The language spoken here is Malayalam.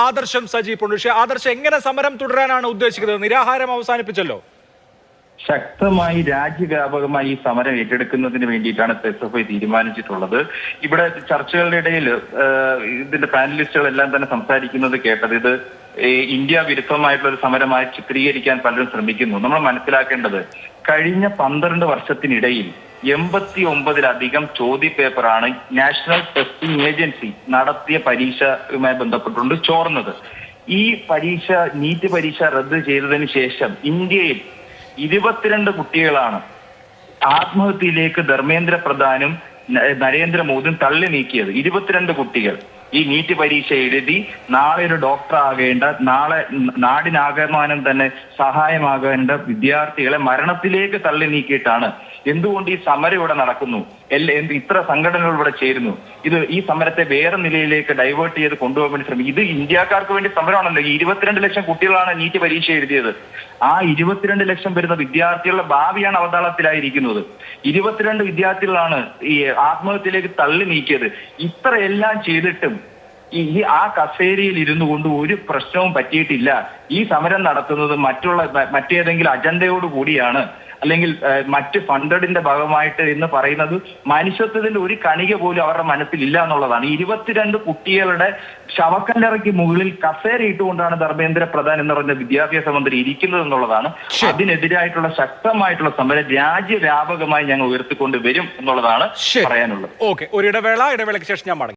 ആദർശം സജീപ്പുണ്ട്. പക്ഷേ ആദർശം എങ്ങനെ സമരം തുടരാനാണ് ഉദ്ദേശിക്കുന്നത്? നിരാഹാരം അവസാനിപ്പിച്ചല്ലോ. ശക്തമായി രാജ്യവ്യാപകമായി ഈ സമരം ഏറ്റെടുക്കുന്നതിന് വേണ്ടിയിട്ടാണ് SFI തീരുമാനിച്ചിട്ടുള്ളത്. ഇവിടെ ചർച്ചകളുടെ ഇടയിൽ ഇതിന്റെ പാനലിസ്റ്റുകളെല്ലാം തന്നെ സംസാരിക്കുന്നത് കേട്ടത് ഇത് ഇന്ത്യ വിരുദ്ധമായിട്ടുള്ള ഒരു സമരമായി ചിത്രീകരിക്കാൻ പലരും ശ്രമിക്കുന്നു. നമ്മൾ മനസ്സിലാക്കേണ്ടത് കഴിഞ്ഞ 12 വർഷത്തിനിടയിൽ 89-ലധികം ചോദ്യപേപ്പറാണ് നാഷണൽ ടെസ്റ്റിംഗ് ഏജൻസി നടത്തിയ പരീക്ഷയുമായി ബന്ധപ്പെട്ടുകൊണ്ട് ചോർന്നത്. ഈ പരീക്ഷ നീറ്റ് പരീക്ഷ റദ്ദ് ചെയ്തതിനു ശേഷം ഇന്ത്യയിൽ 22 കുട്ടികളാണ് ആത്മഹത്യയിലേക്ക് ധർമ്മേന്ദ്ര പ്രധാനും നരേന്ദ്രമോദിയും തള്ളി നീക്കിയത്. 22 കുട്ടികൾ ഈ നീറ്റ് പരീക്ഷ എഴുതി നാളെ ഒരു ഡോക്ടർ ആകേണ്ട, നാളെ നാടിനാകമാനം തന്നെ സഹായമാകേണ്ട വിദ്യാർത്ഥികളെ മരണത്തിലേക്ക് തള്ളി നീക്കിയിട്ടാണ്. എന്തുകൊണ്ട് ഈ സമരം ഇവിടെ നടക്കുന്നു? ഇത്ര സംഘടനകൾ ഇവിടെ ചേരുന്നു. ഈ സമരത്തെ വേറെ നിലയിലേക്ക് ഡൈവേർട്ട് ചെയ്ത് കൊണ്ടുപോകാൻ വേണ്ടി ശ്രമിക്കും. ഇത് ഇന്ത്യക്കാർക്ക് വേണ്ടി സമരമാണല്ലോ. 22 ലക്ഷം കുട്ടികളാണ് നീറ്റ് പരീക്ഷ എഴുതിയത്. ആ 22 ലക്ഷം വരുന്ന വിദ്യാർത്ഥികളുടെ ഭാവിയാണ് അവതാളത്തിലായിരിക്കുന്നത്. 22 വിദ്യാർത്ഥികളാണ് ഈ ആത്മഹത്യയിലേക്ക് തള്ളി നീക്കിയത്. ഇത്രയെല്ലാം ചെയ്തിട്ടും ആ കസേരയിൽ ഇരുന്നു കൊണ്ട് ഒരു പ്രശ്നവും പറ്റിയിട്ടില്ല. ഈ സമരം നടത്തുന്നത് മറ്റേതെങ്കിലും അജണ്ടയോട് കൂടിയാണ്, അല്ലെങ്കിൽ മറ്റ് ഫണ്ടഡിന്റെ ഭാഗമായിട്ട് എന്ന് പറയുന്നത് മനുഷ്യത്വത്തിന്റെ ഒരു കണിക പോലും അവരുടെ മനസ്സിലില്ല എന്നുള്ളതാണ്. 22 കുട്ടികളുടെ ശവക്കല്ലറയ്ക്ക് മുകളിൽ കസേര ഇട്ടുകൊണ്ടാണ് ധർമ്മേന്ദ്ര പ്രധാൻ എന്ന് പറഞ്ഞ വിദ്യാഭ്യാസ മന്ത്രി ഇരിക്കുന്നത് എന്നുള്ളതാണ്. അതിനെതിരായിട്ടുള്ള ശക്തമായിട്ടുള്ള സമരം രാജ്യവ്യാപകമായി ഞങ്ങൾ ഉയർത്തിക്കൊണ്ട് വരും എന്നുള്ളതാണ് പറയാനുള്ളത്. ഓക്കെ, ഒരു ഇടവേളയ്ക്ക് ശേഷം ഞാൻ മടങ്ങി.